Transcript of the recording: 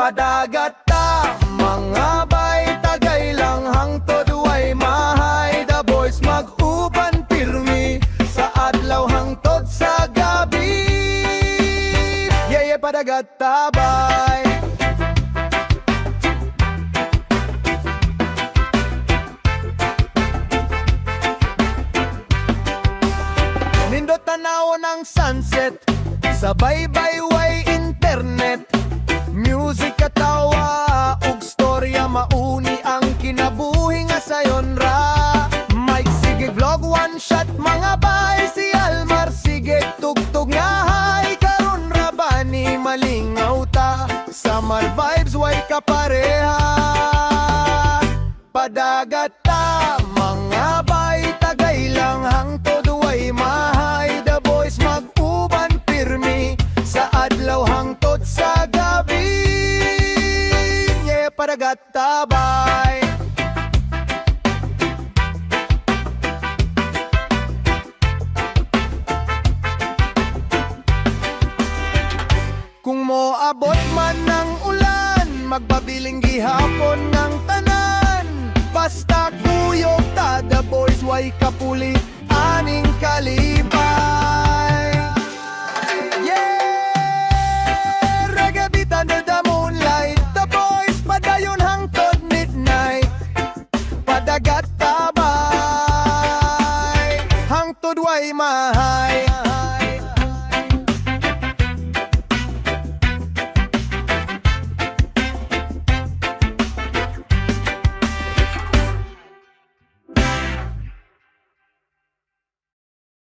Padagat ta mga bay, tagay lang hangtod way mahay. The boys mag-uban pirmi sa adlaw hangtod sa gabi. Yeah, padagat ta bay. Nindot tanaw ng sunset sa baybay-way internet. Music katawa ug storya mauni ang kinabuhi nga sayon ra. Mike sige vlog one shot mga bay, si Almar sige tugtog nga hay. Karon ra ba ni malingaw ta, summer vibes way kapareha. Padagat ta mga bay, tagay lang hangtod way mahay. The boys mag-uban pirmi sa adlaw hangtod sa gabi. Yeah, padagat ta bay. Kung moabot man ng ulan, magbabiling gihapon ng tanan. Basta kuyog ta, the boys way kapuli